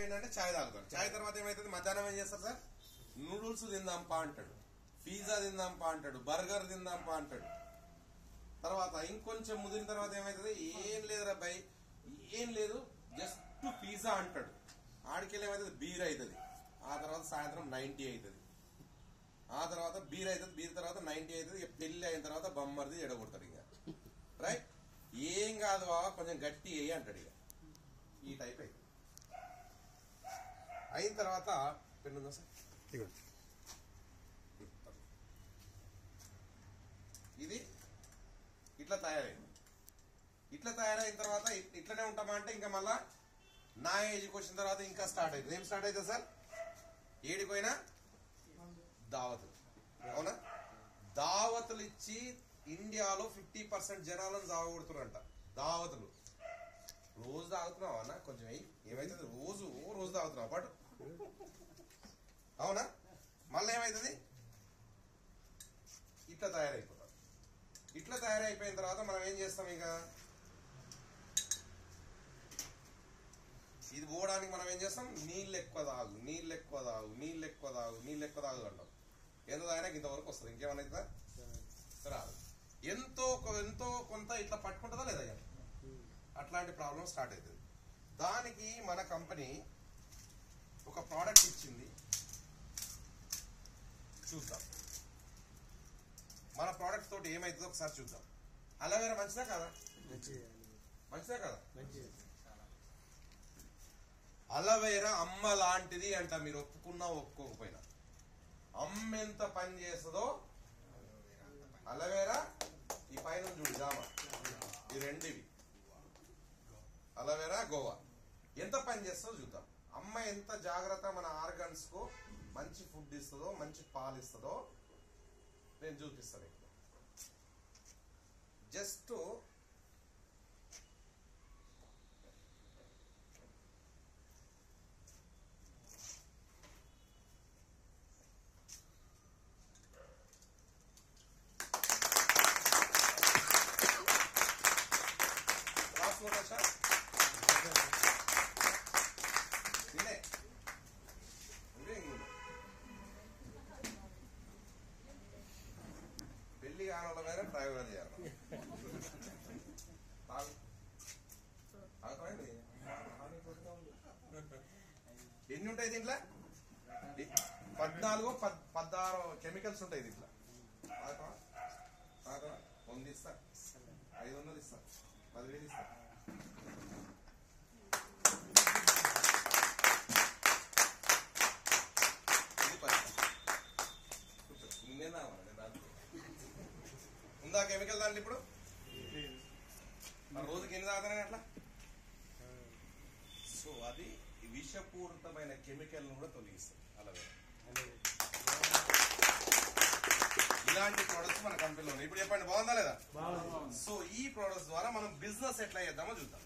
ఏంటంటే చాయ్ తాగుతాడు. చాయ్ తర్వాత ఏమైతుంది, మధ్యాహ్నం ఏం చేస్తారు సార్, నూడిల్స్ తిందాంపా అంటాడు, పిజ్జా తిందాంపా అంటాడు, బర్గర్ తిందాంపా అంటాడు. తర్వాత ఇంకొంచెం ముదిరిన తర్వాత ఏమవుతుంది, ఏం లేదురా అబ్బాయి, ఏం లేదు జస్ట్ పిజ్జా అంటాడు. ఆడికెళ్ళి ఏమవుతుంది, బీర్ అవుతుంది. ఆ తర్వాత సాయంత్రం 90 అవుతుంది. ఆ తర్వాత బీర్ అవుతుంది, బీర్ తర్వాత 90 అవుతుంది. ఇక పెళ్లి అయిన తర్వాత బొమ్మరిది ఎడగొడతాడు. ఇక రైట్, ఏం కాదు బాబా కొంచెం గట్టి అయ్యి అంటాడు. ఇక ఈ టైప్ అవుతుంది. అయిన తర్వాత పెన్ను ఉందా సార్, ఇది ఇట్లా తయారైంది. ఇట్లా తయారైన తర్వాత ఇట్లనే ఉంటామా అంటే ఇంకా మళ్ళా నా ఏజ్కి వచ్చిన తర్వాత ఇంకా స్టార్ట్ అవుతుంది. ఏం స్టార్ట్ అవుతుంది సార్, ఏడిపోయినా దావతులు. అవునా, దావతులు ఇచ్చి ఇండియాలో 50% జనాలను సాగొడుతున్నారంట. దావతులు రోజు తాగుతున్నావు అన్న, కొంచెం ఏమైతుంది, రోజు తాగుతున్నావు పాటు. అవునా, మళ్ళీ ఏమైతుంది, ఇట్లా తయారైపోతాం. ఇట్లా తయారైపోయిన తర్వాత మనం ఏం చేస్తాం, ఇక ఇది పోవడానికి మనం ఏం చేస్తాం, నీళ్ళు ఎక్కువ తాగు, నీళ్ళు ఎక్కువ తాగు, నీళ్ళు ఎక్కువ తాగు, నీళ్ళు ఎక్కువ తాగు అంటాం. ఎంత తాగినాక ఇంతవరకు వస్తుంది, ఇంకేమన్నా రాదు. ఎంతో కొంత ఇట్లా పట్టుకుంటుందా లేదా, అట్లాంటి ప్రాబ్లం స్టార్ట్ అవుతుంది. దానికి మన కంపెనీ ఒక ప్రోడక్ట్ ఇచ్చింది, చూద్దాం మన ప్రోడక్ట్ తోటి ఏమైతుందో ఒకసారి చూద్దాం. అలోవెరా మంచిదా కదా, మంచిదా కదా. అలోవెరా అమ్మ లాంటిది అంట, మీరు ఒప్పుకున్నా ఒప్పుకోకపోయినా. అమ్మ ఎంత పని చేస్తుందో అలోవెరా, ఈ పైన చూడు జామ, ఈ రెండివి అలోవెరా గోవా ఎంత పని చేస్తుందో చూద్దాం. అమ్మ ఎంత జాగ్రత్త మన ఆర్గన్స్ కు మంచి ఫుడ్ ఇస్తుందో, మంచి పాలు ఇస్తుందో నేను చూపిస్తాను. జస్ట్ పెళ్లి కావాల వేరే ప్రయోగం చేయాలి. ఎన్ని ఉంటాయి దీంట్లో, 14-16 కెమికల్స్ ఉంటాయి దీంట్లో. 100 ఇస్తా, 500 ఇస్తా, 10,000 ఇస్తా. ఉందా కెమికల్ దాంట్లో ఇప్పుడు, రోజుకి ఎన్ని తాగుతానే అట్లా. సో అది విషపూరితమైన కెమికల్ కూడా తొలగిస్తుంది అలోవెరా. ఇలాంటి ప్రొడక్ట్స్ మన కంపెనీలో ఉన్నాయి. ఇప్పుడు చెప్పండి బాగుందా లేదా. సో ఈ ప్రొడక్ట్స్ ద్వారా మనం బిజినెస్ ఎట్లా చేద్దామో చూద్దాం.